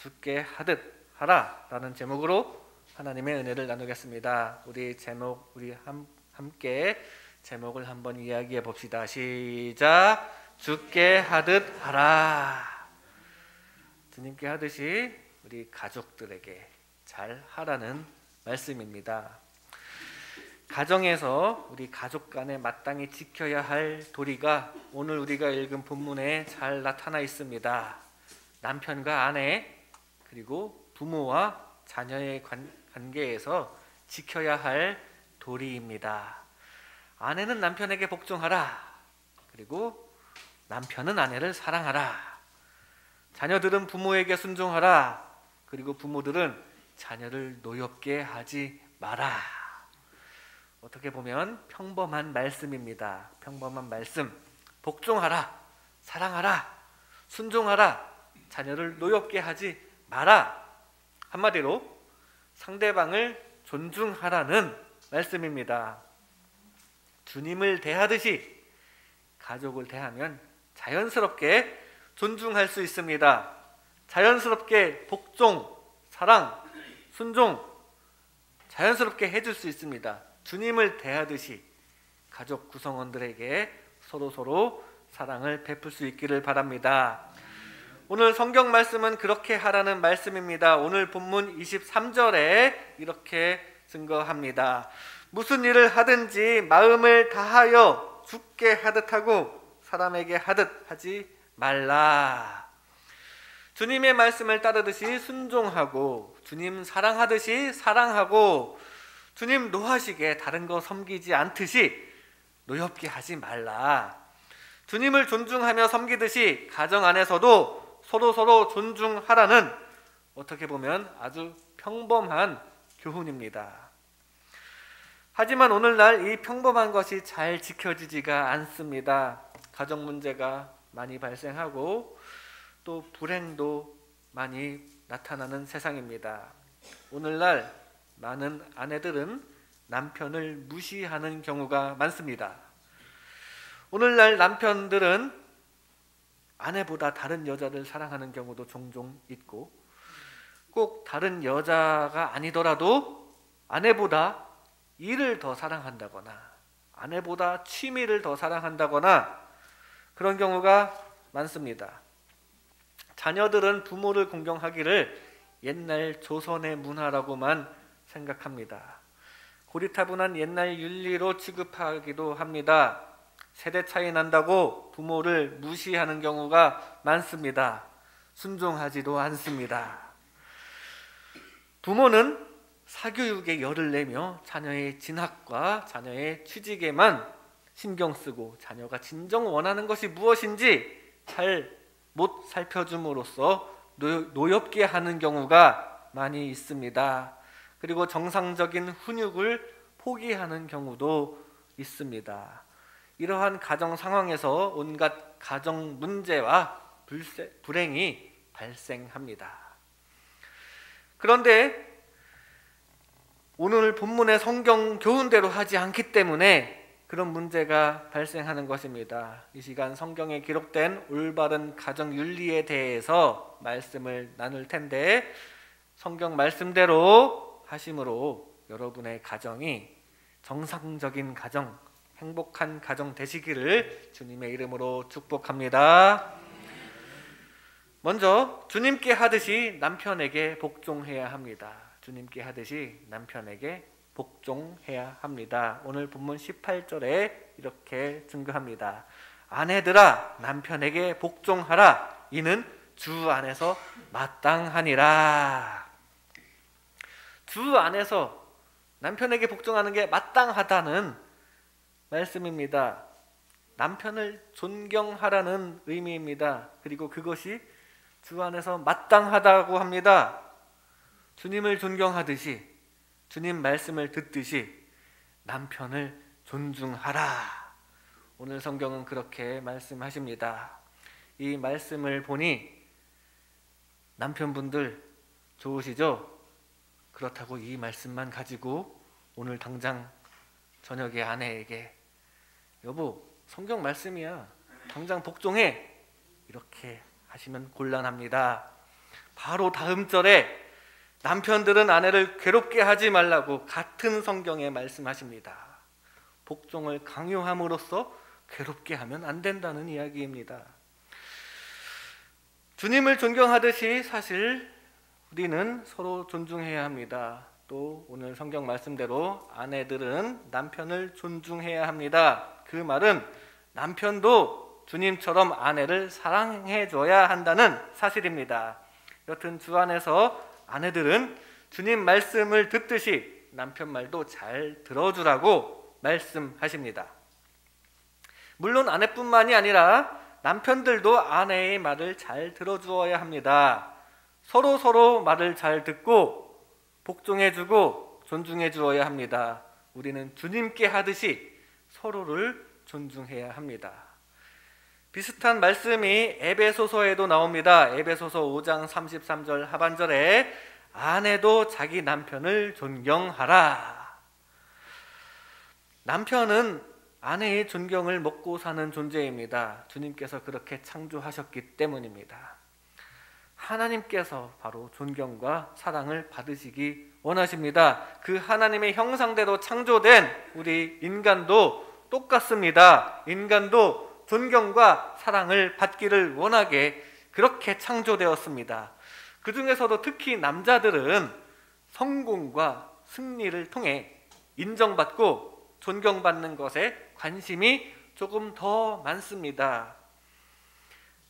주께 하듯 하라 라는 제목으로 하나님의 은혜를 나누겠습니다. 우리 함께 제목을 한번 이야기해 봅시다. 시작. 주께 하듯 하라. 주님께 하듯이 우리 가족들에게 잘 하라는 말씀입니다. 가정에서 우리 가족 간에 마땅히 지켜야 할 도리가 오늘 우리가 읽은 본문에 잘 나타나 있습니다. 남편과 아내 그리고 부모와 자녀의 관계에서 지켜야 할 도리입니다. 아내는 남편에게 복종하라. 그리고 남편은 아내를 사랑하라. 자녀들은 부모에게 순종하라. 그리고 부모들은 자녀를 노엽게 하지 마라. 어떻게 보면 평범한 말씀입니다. 평범한 말씀. 복종하라, 사랑하라, 순종하라, 자녀를 노엽게 하지 마라. 한마디로 상대방을 존중하라는 말씀입니다. 주님을 대하듯이 가족을 대하면 자연스럽게 존중할 수 있습니다. 자연스럽게 복종, 사랑, 순종 자연스럽게 해줄 수 있습니다. 주님을 대하듯이 가족 구성원들에게 서로 사랑을 베풀 수 있기를 바랍니다. 오늘 성경 말씀은 그렇게 하라는 말씀입니다. 오늘 본문 23절에 이렇게 증거합니다. 무슨 일을 하든지 마음을 다하여 주께 하듯 하고 사람에게 하듯 하지 말라. 주님의 말씀을 따르듯이 순종하고 주님 사랑하듯이 사랑하고 주님 노하시게 다른 거 섬기지 않듯이 노엽게 하지 말라. 주님을 존중하며 섬기듯이 가정 안에서도 서로 존중하라는 어떻게 보면 아주 평범한 교훈입니다. 하지만 오늘날 이 평범한 것이 잘 지켜지지가 않습니다. 가정 문제가 많이 발생하고 또 불행도 많이 나타나는 세상입니다. 오늘날 많은 아내들은 남편을 무시하는 경우가 많습니다. 오늘날 남편들은 아내보다 다른 여자를 사랑하는 경우도 종종 있고 꼭 다른 여자가 아니더라도 아내보다 일을 더 사랑한다거나 아내보다 취미를 더 사랑한다거나 그런 경우가 많습니다. 자녀들은 부모를 공경하기를 옛날 조선의 문화라고만 생각합니다. 고리타분한 옛날 윤리로 취급하기도 합니다. 세대 차이 난다고 부모를 무시하는 경우가 많습니다. 순종하지도 않습니다. 부모는 사교육에 열을 내며 자녀의 진학과 자녀의 취직에만 신경 쓰고 자녀가 진정 원하는 것이 무엇인지 잘 못 살펴줌으로써 노엽게 하는 경우가 많이 있습니다. 그리고 정상적인 훈육을 포기하는 경우도 있습니다. 이러한 가정 상황에서 온갖 가정 문제와 불행이 발생합니다. 그런데 오늘 본문의 성경 교훈대로 하지 않기 때문에 그런 문제가 발생하는 것입니다. 이 시간 성경에 기록된 올바른 가정 윤리에 대해서 말씀을 나눌 텐데 성경 말씀대로 하심으로 여러분의 가정이 정상적인 가정, 행복한 가정 되시기를 주님의 이름으로 축복합니다. 먼저 주님께 하듯이 남편에게 복종해야 합니다. 주님께 하듯이 남편에게 복종해야 합니다. 오늘 본문 18절에 이렇게 증거합니다. 아내들아 남편에게 복종하라. 이는 주 안에서 마땅하니라. 주 안에서 남편에게 복종하는 게 마땅하다는 말씀입니다. 남편을 존경하라는 의미입니다. 그리고 그것이 주 안에서 마땅하다고 합니다. 주님을 존경하듯이 주님 말씀을 듣듯이 남편을 존중하라. 오늘 성경은 그렇게 말씀하십니다. 이 말씀을 보니 남편분들 좋으시죠? 그렇다고 이 말씀만 가지고 오늘 당장 저녁에 아내에게 여보 성경 말씀이야 당장 복종해 이렇게 하시면 곤란합니다. 바로 다음 절에 남편들은 아내를 괴롭게 하지 말라고 같은 성경에 말씀하십니다. 복종을 강요함으로써 괴롭게 하면 안 된다는 이야기입니다. 주님을 존경하듯이 사실 우리는 서로 존중해야 합니다. 또 오늘 성경 말씀대로 아내들은 남편을 존중해야 합니다. 그 말은 남편도 주님처럼 아내를 사랑해 줘야 한다는 사실입니다. 여튼 주 안에서 아내들은 주님 말씀을 듣듯이 남편 말도 잘 들어주라고 말씀하십니다. 물론 아내뿐만이 아니라 남편들도 아내의 말을 잘 들어주어야 합니다. 서로 말을 잘 듣고 복종해주고 존중해 주어야 합니다. 우리는 주님께 하듯이 서로를 존중해야 합니다. 비슷한 말씀이 에베소서에도 나옵니다. 에베소서 5장 33절 하반절에 아내도 자기 남편을 존경하라. 남편은 아내의 존경을 먹고 사는 존재입니다. 주님께서 그렇게 창조하셨기 때문입니다. 하나님께서 바로 존경과 사랑을 받으시기 원하십니다. 그 하나님의 형상대로 창조된 우리 인간도 똑같습니다. 인간도 존경과 사랑을 받기를 원하게 그렇게 창조되었습니다. 그 중에서도 특히 남자들은 성공과 승리를 통해 인정받고 존경받는 것에 관심이 조금 더 많습니다.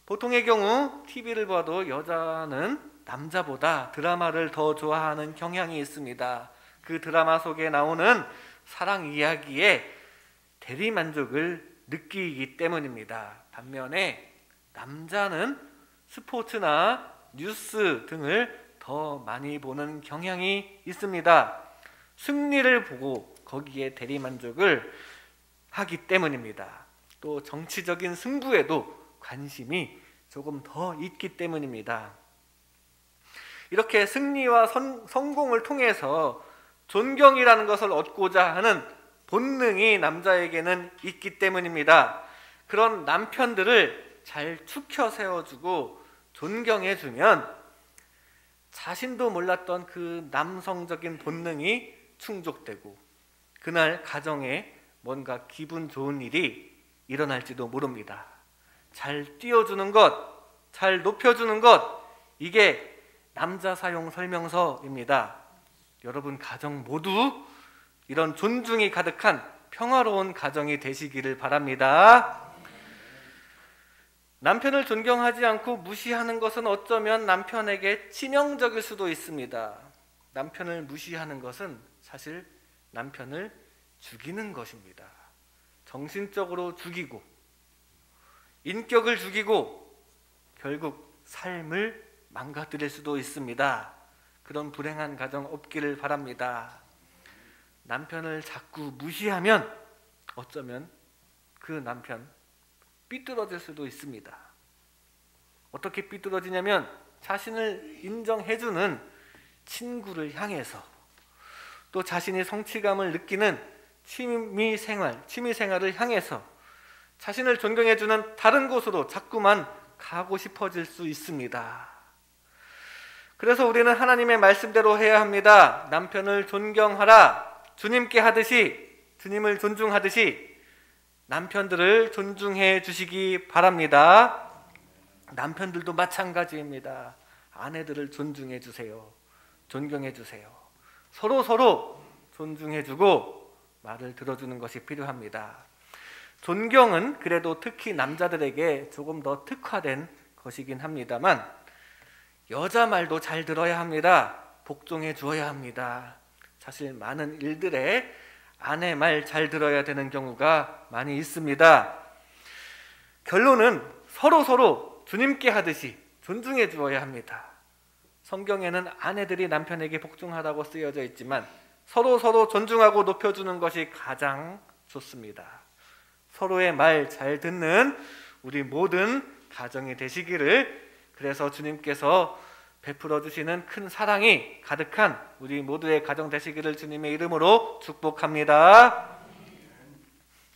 보통의 경우 TV를 봐도 여자는 남자보다 드라마를 더 좋아하는 경향이 있습니다. 그 드라마 속에 나오는 사랑 이야기에 대리만족을 느끼기 때문입니다. 반면에 남자는 스포츠나 뉴스 등을 더 많이 보는 경향이 있습니다. 승리를 보고 거기에 대리만족을 하기 때문입니다. 또 정치적인 승부에도 관심이 조금 더 있기 때문입니다. 이렇게 승리와 성공을 통해서 존경이라는 것을 얻고자 하는 본능이 남자에게는 있기 때문입니다. 그런 남편들을 잘 축혀 세워주고 존경해주면 자신도 몰랐던 그 남성적인 본능이 충족되고 그날 가정에 뭔가 기분 좋은 일이 일어날지도 모릅니다. 잘 띄워주는 것, 잘 높여주는 것, 이게 남자 사용 설명서입니다. 여러분 가정 모두 이런 존중이 가득한 평화로운 가정이 되시기를 바랍니다. 남편을 존경하지 않고 무시하는 것은 어쩌면 남편에게 치명적일 수도 있습니다. 남편을 무시하는 것은 사실 남편을 죽이는 것입니다. 정신적으로 죽이고 인격을 죽이고 결국 삶을 망가뜨릴 수도 있습니다. 그런 불행한 가정 없기를 바랍니다. 남편을 자꾸 무시하면 어쩌면 그 남편 삐뚤어질 수도 있습니다. 어떻게 삐뚤어지냐면 자신을 인정해주는 친구를 향해서 또 자신이 성취감을 느끼는 취미생활을 향해서 자신을 존경해주는 다른 곳으로 자꾸만 가고 싶어질 수 있습니다. 그래서 우리는 하나님의 말씀대로 해야 합니다. 남편을 존경하라. 주님께 하듯이, 주님을 존중하듯이 남편들을 존중해 주시기 바랍니다. 남편들도 마찬가지입니다. 아내들을 존중해 주세요. 존경해 주세요. 서로 존중해 주고 말을 들어주는 것이 필요합니다. 존경은 그래도 특히 남자들에게 조금 더 특화된 것이긴 합니다만 여자 말도 잘 들어야 합니다. 복종해 주어야 합니다. 사실 많은 일들에 아내 말 잘 들어야 되는 경우가 많이 있습니다. 결론은 서로 주님께 하듯이 존중해 주어야 합니다. 성경에는 아내들이 남편에게 복종하라고 쓰여져 있지만 서로 존중하고 높여주는 것이 가장 좋습니다. 서로의 말 잘 듣는 우리 모든 가정이 되시기를, 그래서 주님께서 베풀어 주시는 큰 사랑이 가득한 우리 모두의 가정 되시기를 주님의 이름으로 축복합니다.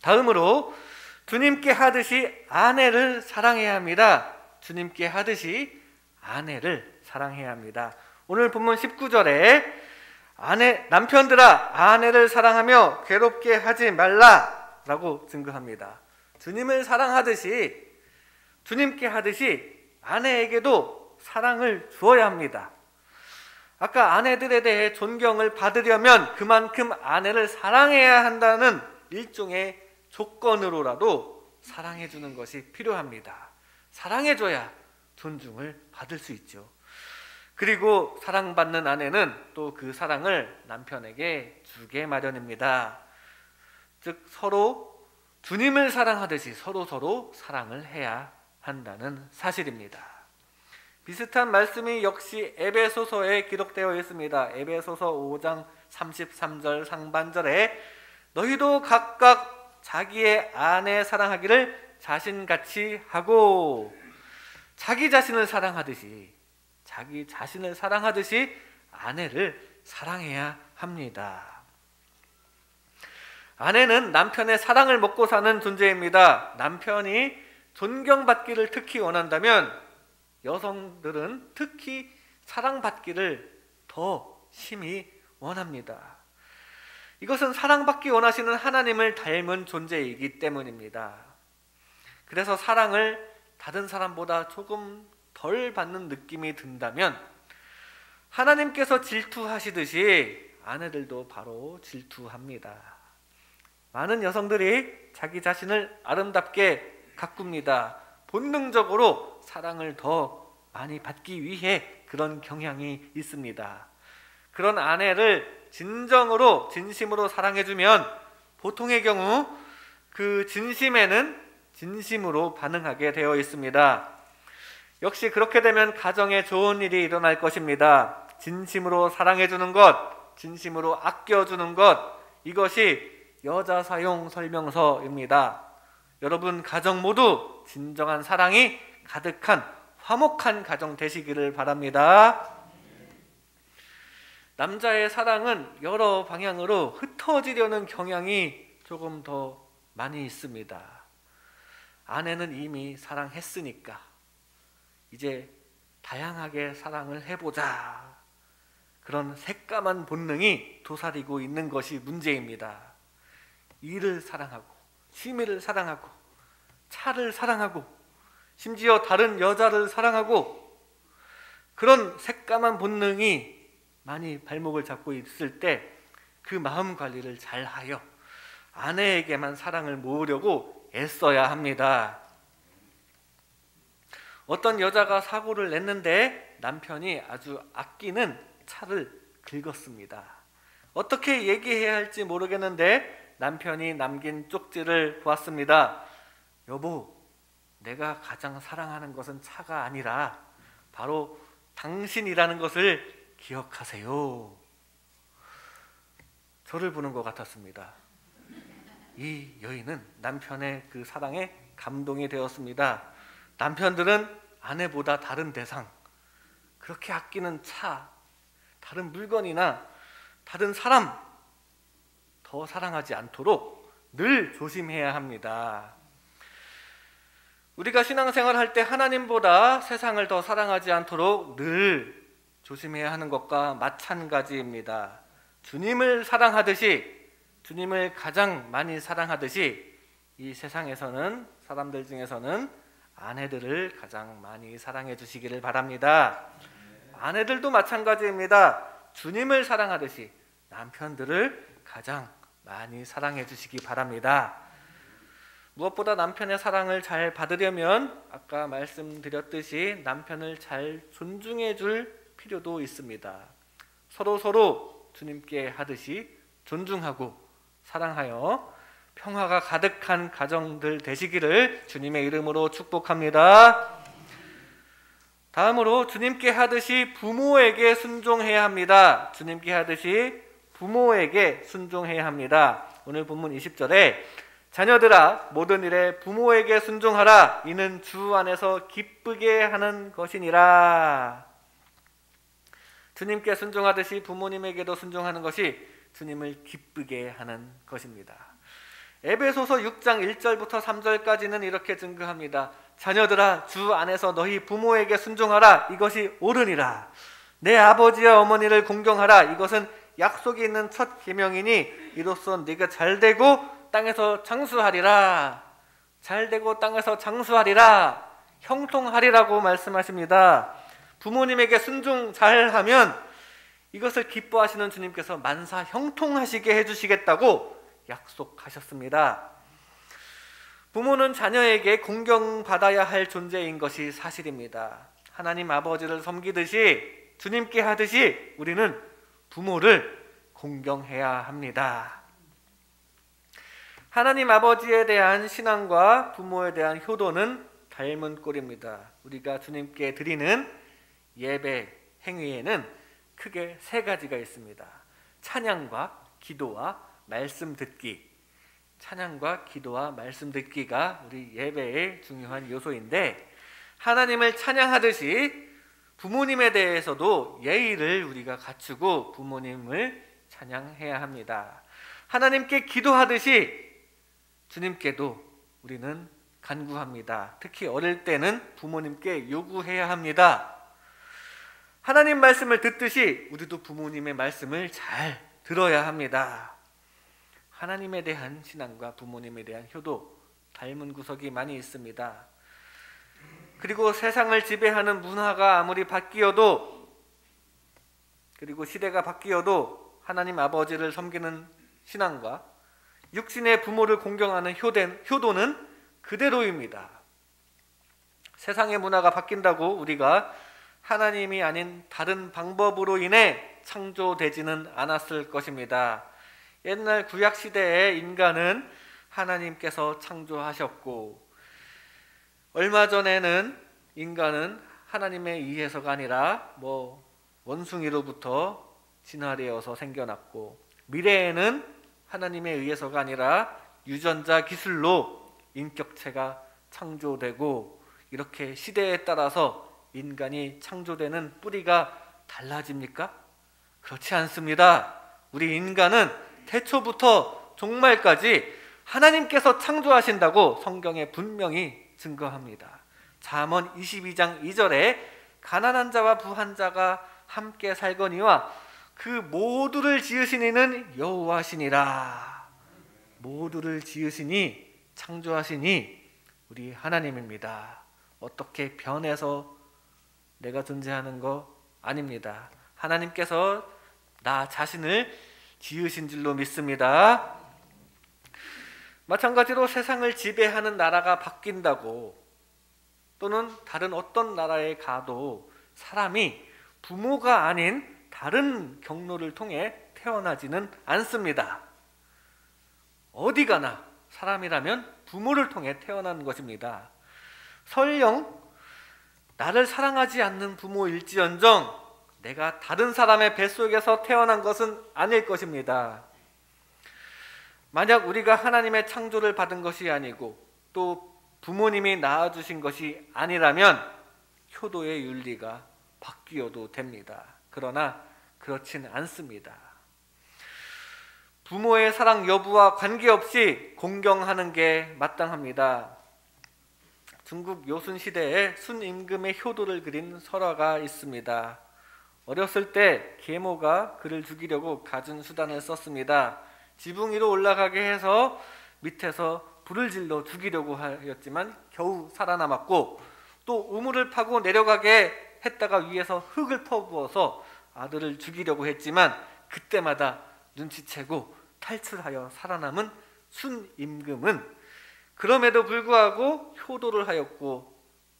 다음으로 주님께 하듯이 아내를 사랑해야 합니다. 주님께 하듯이 아내를 사랑해야 합니다. 사랑해야 합니다. 오늘 본문 19절에 남편들아 아내를 사랑하며 괴롭게 하지 말라라고 증거합니다. 주님을 사랑하듯이, 주님께 하듯이 아내에게도 사랑을 주어야 합니다. 아까 아내들에 대해 존경을 받으려면 그만큼 아내를 사랑해야 한다는 일종의 조건으로라도 사랑해 주는 것이 필요합니다. 사랑해 줘야 존중을 받을 수 있죠. 그리고 사랑받는 아내는 또 그 사랑을 남편에게 주게 마련입니다. 즉 서로 주님을 사랑하듯이 서로 사랑을 해야 한다는 사실입니다. 비슷한 말씀이 역시 에베소서에 기록되어 있습니다. 에베소서 5장 33절 상반절에 너희도 각각 자기의 아내 사랑하기를 자신같이 하고, 자기 자신을 사랑하듯이 아내를 사랑해야 합니다. 아내는 남편의 사랑을 먹고 사는 존재입니다. 남편이 존경받기를 특히 원한다면 여성들은 특히 사랑받기를 더 심히 원합니다. 이것은 사랑받기 원하시는 하나님을 닮은 존재이기 때문입니다. 그래서 사랑을 다른 사람보다 조금 덜 받는 느낌이 든다면 하나님께서 질투하시듯이 아내들도 바로 질투합니다. 많은 여성들이 자기 자신을 아름답게 가꿉니다. 본능적으로 사랑을 더 많이 받기 위해 그런 경향이 있습니다. 그런 아내를 진심으로 사랑해주면 보통의 경우 그 진심에는 진심으로 반응하게 되어 있습니다. 역시 그렇게 되면 가정에 좋은 일이 일어날 것입니다. 진심으로 사랑해주는 것, 진심으로 아껴주는 것, 이것이 여자사용 설명서입니다. 여러분 가정 모두 진정한 사랑이 가득한 화목한 가정 되시기를 바랍니다. 남자의 사랑은 여러 방향으로 흩어지려는 경향이 조금 더 많이 있습니다. 아내는 이미 사랑했으니까 이제 다양하게 사랑을 해보자, 그런 새까만 본능이 도사리고 있는 것이 문제입니다. 일을 사랑하고, 취미를 사랑하고, 차를 사랑하고, 심지어 다른 여자를 사랑하고, 그런 새까만 본능이 많이 발목을 잡고 있을 때 그 마음 관리를 잘하여 아내에게만 사랑을 모으려고 애써야 합니다. 어떤 여자가 사고를 냈는데 남편이 아주 아끼는 차를 긁었습니다. 어떻게 얘기해야 할지 모르겠는데 남편이 남긴 쪽지를 보았습니다. 여보, 내가 가장 사랑하는 것은 차가 아니라 바로 당신이라는 것을 기억하세요. 저를 보는 것 같았습니다. 이 여인은 남편의 그 사랑에 감동이 되었습니다. 남편들은 아내보다 다른 대상, 그렇게 아끼는 차, 다른 물건이나 다른 사람 더 사랑하지 않도록 늘 조심해야 합니다. 우리가 신앙생활 할 때 하나님보다 세상을 더 사랑하지 않도록 늘 조심해야 하는 것과 마찬가지입니다. 주님을 사랑하듯이, 주님을 가장 많이 사랑하듯이 이 세상에서는, 사람들 중에서는 아내들을 가장 많이 사랑해 주시기를 바랍니다. 아내들도 마찬가지입니다. 주님을 사랑하듯이 남편들을 가장 많이 사랑해 주시기 바랍니다. 무엇보다 남편의 사랑을 잘 받으려면 아까 말씀드렸듯이 남편을 잘 존중해 줄 필요도 있습니다. 서로 주님께 하듯이 존중하고 사랑하여 평화가 가득한 가정들 되시기를 주님의 이름으로 축복합니다. 다음으로 주님께 하듯이 부모에게 순종해야 합니다. 주님께 하듯이 부모에게 순종해야 합니다. 오늘 본문 20절에 자녀들아 모든 일에 부모에게 순종하라. 이는 주 안에서 기쁘게 하는 것이니라. 주님께 순종하듯이 부모님에게도 순종하는 것이 주님을 기쁘게 하는 것입니다. 에베소서 6장 1절부터 3절까지는 이렇게 증거합니다. 자녀들아, 주 안에서 너희 부모에게 순종하라. 이것이 옳으니라. 내 아버지와 어머니를 공경하라. 이것은 약속이 있는 첫 계명이니 이로써 네가 잘되고 땅에서 장수하리라. 잘되고 땅에서 장수하리라. 형통하리라고 말씀하십니다. 부모님에게 순종 잘하면 이것을 기뻐하시는 주님께서 만사 형통하시게 해주시겠다고 약속하셨습니다. 부모는 자녀에게 공경받아야 할 존재인 것이 사실입니다. 하나님 아버지를 섬기듯이 주님께 하듯이 우리는 부모를 공경해야 합니다. 하나님 아버지에 대한 신앙과 부모에 대한 효도는 닮은 꼴입니다. 우리가 주님께 드리는 예배 행위에는 크게 세 가지가 있습니다. 찬양과 기도와 말씀 듣기. 찬양과 기도와 말씀 듣기가 우리 예배의 중요한 요소인데, 하나님을 찬양하듯이 부모님에 대해서도 예의를 우리가 갖추고 부모님을 찬양해야 합니다. 하나님께 기도하듯이 주님께도 우리는 간구합니다. 특히 어릴 때는 부모님께 요구해야 합니다. 하나님 말씀을 듣듯이 우리도 부모님의 말씀을 잘 들어야 합니다. 하나님에 대한 신앙과 부모님에 대한 효도 닮은 구석이 많이 있습니다. 그리고 세상을 지배하는 문화가 아무리 바뀌어도, 그리고 시대가 바뀌어도 하나님 아버지를 섬기는 신앙과 육신의 부모를 공경하는 효도는 그대로입니다. 세상의 문화가 바뀐다고 우리가 하나님이 아닌 다른 방법으로 인해 창조되지는 않았을 것입니다. 옛날 구약 시대의 인간은 하나님께서 창조하셨고, 얼마 전에는 인간은 하나님에 의해서가 아니라 원숭이로부터 진화되어서 생겨났고, 미래에는 하나님에 의해서가 아니라 유전자 기술로 인격체가 창조되고, 이렇게 시대에 따라서 인간이 창조되는 뿌리가 달라집니까? 그렇지 않습니다. 우리 인간은 태초부터 종말까지 하나님께서 창조하신다고 성경에 분명히 증거합니다. 잠언 22장 2절에 가난한 자와 부한 자가 함께 살거니와 그 모두를 지으신 이는 여호와시니라. 모두를 지으시니, 창조하시니 우리 하나님입니다. 어떻게 변해서 내가 존재하는 거 아닙니다. 하나님께서 나 자신을 지으신 줄로 믿습니다. 마찬가지로 세상을 지배하는 나라가 바뀐다고, 또는 다른 어떤 나라에 가도 사람이 부모가 아닌 다른 경로를 통해 태어나지는 않습니다. 어디 가나 사람이라면 부모를 통해 태어나는 것입니다. 설령 나를 사랑하지 않는 부모일지언정 내가 다른 사람의 뱃속에서 태어난 것은 아닐 것입니다. 만약 우리가 하나님의 창조를 받은 것이 아니고 또 부모님이 낳아주신 것이 아니라면 효도의 윤리가 바뀌어도 됩니다. 그러나 그렇진 않습니다. 부모의 사랑 여부와 관계없이 공경하는 게 마땅합니다. 중국 요순 시대에 순임금의 효도를 그린 설화가 있습니다. 어렸을 때 계모가 그를 죽이려고 갖은 수단을 썼습니다. 지붕 위로 올라가게 해서 밑에서 불을 질러 죽이려고 하였지만 겨우 살아남았고, 또 우물을 파고 내려가게 했다가 위에서 흙을 퍼부어서 아들을 죽이려고 했지만 그때마다 눈치채고 탈출하여 살아남은 순임금은 그럼에도 불구하고 효도를 하였고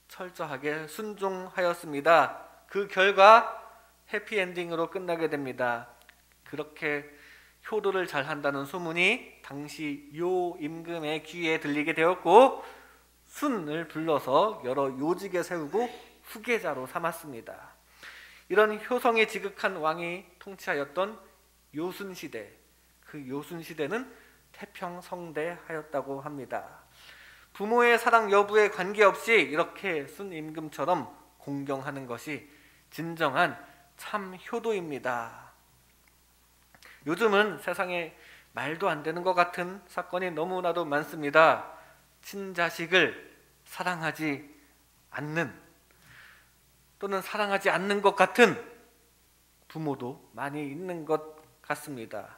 철저하게 순종하였습니다. 그 결과 해피엔딩으로 끝나게 됩니다. 그렇게 효도를 잘한다는 소문이 당시 요 임금의 귀에 들리게 되었고, 순을 불러서 여러 요직에 세우고 후계자로 삼았습니다. 이런 효성이 지극한 왕이 통치하였던 요순시대, 그 요순시대는 태평성대하였다고 합니다. 부모의 사랑 여부에 관계없이 이렇게 순임금처럼 공경하는 것이 진정한 참 효도입니다. 요즘은 세상에 말도 안 되는 것 같은 사건이 너무나도 많습니다. 친자식을 사랑하지 않는 또는 사랑하지 않는 것 같은 부모도 많이 있는 것 같습니다.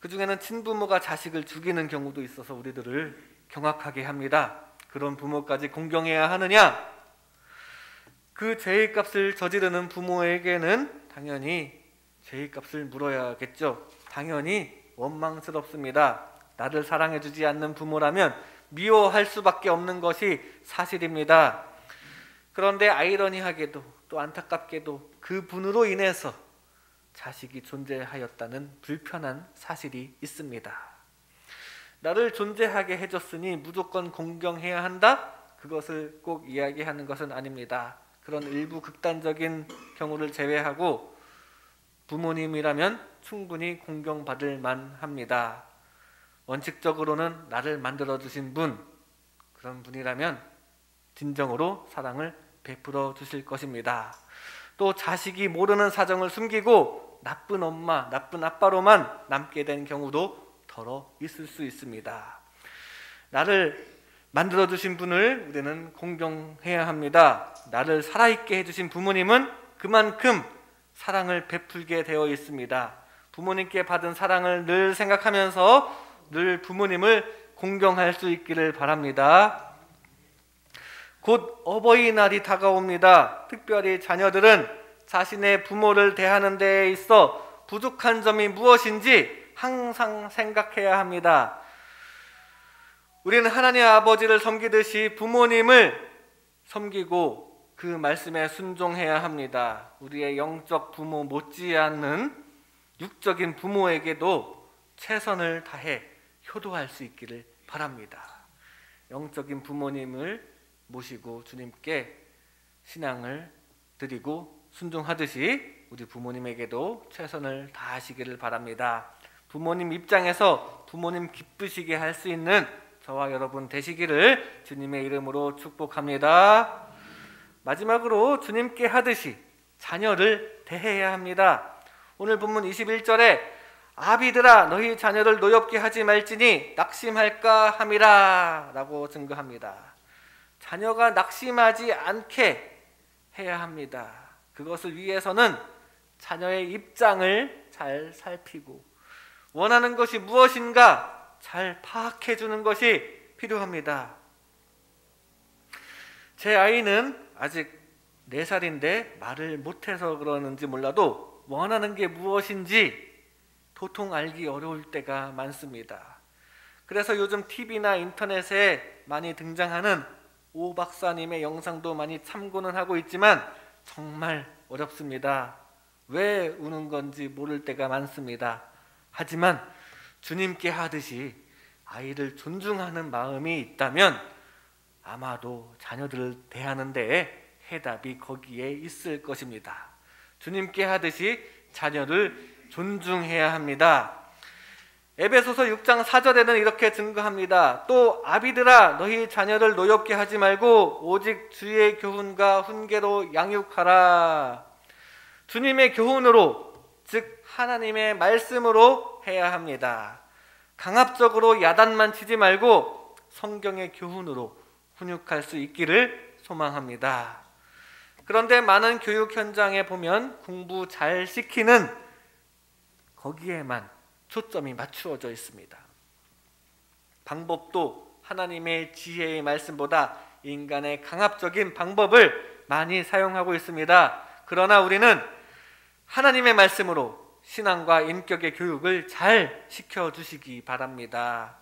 그 중에는 친부모가 자식을 죽이는 경우도 있어서 우리들을 경악하게 합니다. 그런 부모까지 공경해야 하느냐? 그 죄의값을 저지르는 부모에게는 당연히 죄의값을 물어야겠죠. 당연히 원망스럽습니다. 나를 사랑해주지 않는 부모라면 미워할 수밖에 없는 것이 사실입니다. 그런데 아이러니하게도 또 안타깝게도 그 분으로 인해서 자식이 존재하였다는 불편한 사실이 있습니다. 나를 존재하게 해줬으니 무조건 공경해야 한다? 그것을 꼭 이야기하는 것은 아닙니다. 그런 일부 극단적인 경우를 제외하고 부모님이라면 충분히 공경받을 만합니다. 원칙적으로는 나를 만들어주신 분, 그런 분이라면 진정으로 사랑을 베풀어 주실 것입니다. 또 자식이 모르는 사정을 숨기고 나쁜 엄마, 나쁜 아빠로만 남게 된 경우도 더러 있을 수 있습니다. 나를 만들어주신 분을 우리는 공경해야 합니다. 나를 살아있게 해주신 부모님은 그만큼 사랑을 베풀게 되어 있습니다. 부모님께 받은 사랑을 늘 생각하면서 늘 부모님을 공경할 수 있기를 바랍니다. 곧 어버이날이 다가옵니다. 특별히 자녀들은 자신의 부모를 대하는 데에 있어 부족한 점이 무엇인지 항상 생각해야 합니다. 우리는 하나님 아버지를 섬기듯이 부모님을 섬기고 그 말씀에 순종해야 합니다. 우리의 영적 부모 못지않는 육적인 부모에게도 최선을 다해 효도할 수 있기를 바랍니다. 영적인 부모님을 모시고 주님께 신앙을 드리고 순종하듯이 우리 부모님에게도 최선을 다하시기를 바랍니다. 부모님 입장에서 부모님 기쁘시게 할 수 있는 저와 여러분 되시기를 주님의 이름으로 축복합니다. 마지막으로 주님께 하듯이 자녀를 대해야 합니다. 오늘 본문 21절에 아비들아 너희 자녀를 노엽게 하지 말지니 낙심할까 함이라 라고 증거합니다. 자녀가 낙심하지 않게 해야 합니다. 그것을 위해서는 자녀의 입장을 잘 살피고 원하는 것이 무엇인가 잘 파악해 주는 것이 필요합니다. 제 아이는 아직 4살인데 말을 못해서 그러는지 몰라도 원하는 게 무엇인지 도통 알기 어려울 때가 많습니다. 그래서 요즘 TV나 인터넷에 많이 등장하는 오 박사님의 영상도 많이 참고는 하고 있지만 정말 어렵습니다. 왜 우는 건지 모를 때가 많습니다. 하지만 주님께 하듯이 아이를 존중하는 마음이 있다면 아마도 자녀들을 대하는 데에 해답이 거기에 있을 것입니다. 주님께 하듯이 자녀를 존중해야 합니다. 에베소서 6장 4절에는 이렇게 증거합니다. 또 아비들아 너희 자녀를 노엽게 하지 말고 오직 주의 교훈과 훈계로 양육하라. 주님의 교훈으로 즉 하나님의 말씀으로 해야 합니다. 강압적으로 야단만 치지 말고 성경의 교훈으로 훈육할 수 있기를 소망합니다. 그런데 많은 교육 현장에 보면 공부 잘 시키는 거기에만 초점이 맞추어져 있습니다. 방법도 하나님의 지혜의 말씀보다 인간의 강압적인 방법을 많이 사용하고 있습니다. 그러나 우리는 하나님의 말씀으로 신앙과 인격의 교육을 잘 시켜주시기 바랍니다.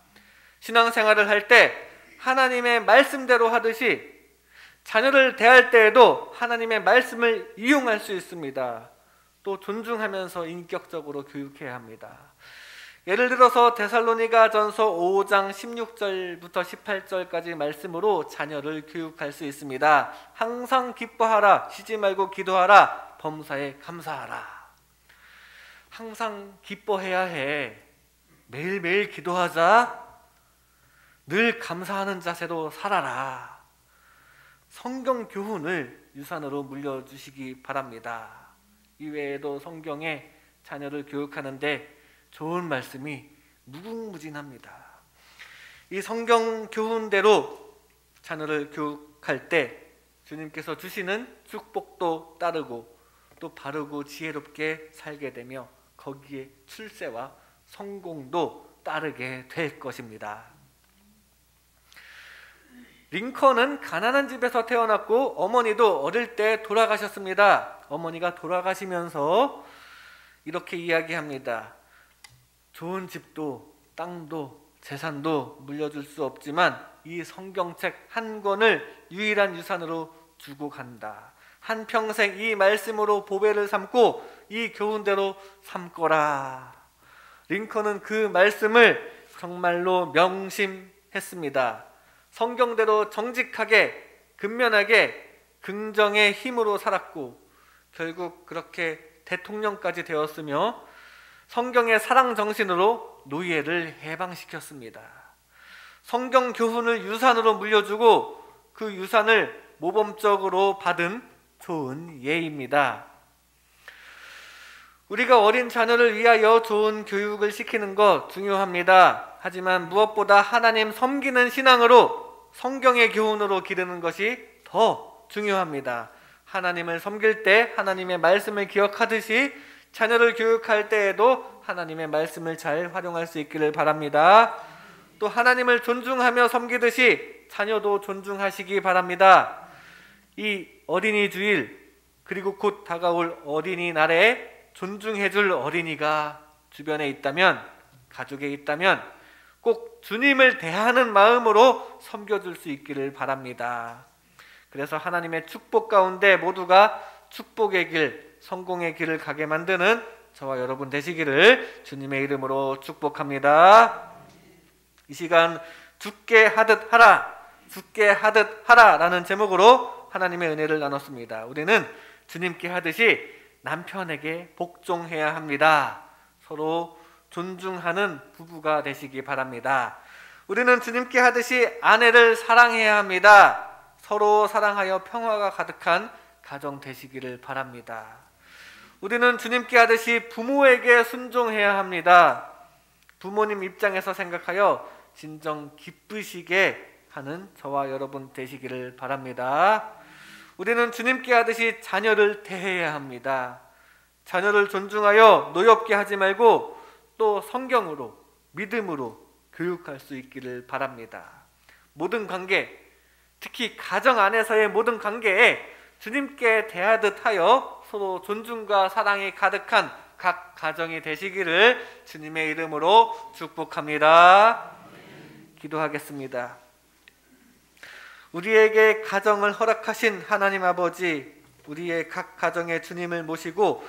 신앙생활을 할 때 하나님의 말씀대로 하듯이 자녀를 대할 때에도 하나님의 말씀을 이용할 수 있습니다. 또 존중하면서 인격적으로 교육해야 합니다. 예를 들어서 데살로니가전서 5장 16절부터 18절까지 말씀으로 자녀를 교육할 수 있습니다. 항상 기뻐하라, 쉬지 말고 기도하라, 범사에 감사하라. 항상 기뻐해야 해. 매일매일 기도하자. 늘 감사하는 자세로 살아라. 성경 교훈을 유산으로 물려주시기 바랍니다. 이외에도 성경에 자녀를 교육하는데 좋은 말씀이 무궁무진합니다. 이 성경 교훈대로 자녀를 교육할 때 주님께서 주시는 축복도 따르고 또 바르고 지혜롭게 살게 되며 거기에 출세와 성공도 따르게 될 것입니다. 링컨은 가난한 집에서 태어났고 어머니도 어릴 때 돌아가셨습니다. 어머니가 돌아가시면서 이렇게 이야기합니다. 좋은 집도 땅도 재산도 물려줄 수 없지만 이 성경책 한 권을 유일한 유산으로 주고 간다. 한평생 이 말씀으로 보배를 삼고 이 교훈대로 삼거라. 링컨은 그 말씀을 정말로 명심했습니다. 성경대로 정직하게 근면하게 긍정의 힘으로 살았고 결국 그렇게 대통령까지 되었으며 성경의 사랑 정신으로 노예를 해방시켰습니다. 성경 교훈을 유산으로 물려주고 그 유산을 모범적으로 받은 좋은 예입니다. 우리가 어린 자녀를 위하여 좋은 교육을 시키는 것 중요합니다. 하지만 무엇보다 하나님 섬기는 신앙으로 성경의 교훈으로 기르는 것이 더 중요합니다. 하나님을 섬길 때 하나님의 말씀을 기억하듯이 자녀를 교육할 때에도 하나님의 말씀을 잘 활용할 수 있기를 바랍니다. 또 하나님을 존중하며 섬기듯이 자녀도 존중하시기 바랍니다. 이 어린이 주일 그리고 곧 다가올 어린이날에 존중해줄 어린이가 주변에 있다면, 가족에 있다면 꼭 주님을 대하는 마음으로 섬겨줄 수 있기를 바랍니다. 그래서 하나님의 축복 가운데 모두가 축복의 길, 성공의 길을 가게 만드는 저와 여러분 되시기를 주님의 이름으로 축복합니다. 이 시간 죽게 하듯 하라, 죽게 하듯 하라 라는 제목으로 하나님의 은혜를 나눴습니다. 우리는 주님께 하듯이 남편에게 복종해야 합니다. 서로 존중하는 부부가 되시기 바랍니다. 우리는 주님께 하듯이 아내를 사랑해야 합니다. 서로 사랑하여 평화가 가득한 가정 되시기를 바랍니다. 우리는 주님께 하듯이 부모에게 순종해야 합니다. 부모님 입장에서 생각하여 진정 기쁘시게 하는 저와 여러분 되시기를 바랍니다. 우리는 주님께 하듯이 자녀를 대해야 합니다. 자녀를 존중하여 노엽게 하지 말고 또 성경으로, 믿음으로 교육할 수 있기를 바랍니다. 모든 관계, 특히 가정 안에서의 모든 관계에 주님께 대하듯 하여 서로 존중과 사랑이 가득한 각 가정이 되시기를 주님의 이름으로 축복합니다. 기도하겠습니다. 우리에게 가정을 허락하신 하나님 아버지, 우리의 각 가정에 주님을 모시고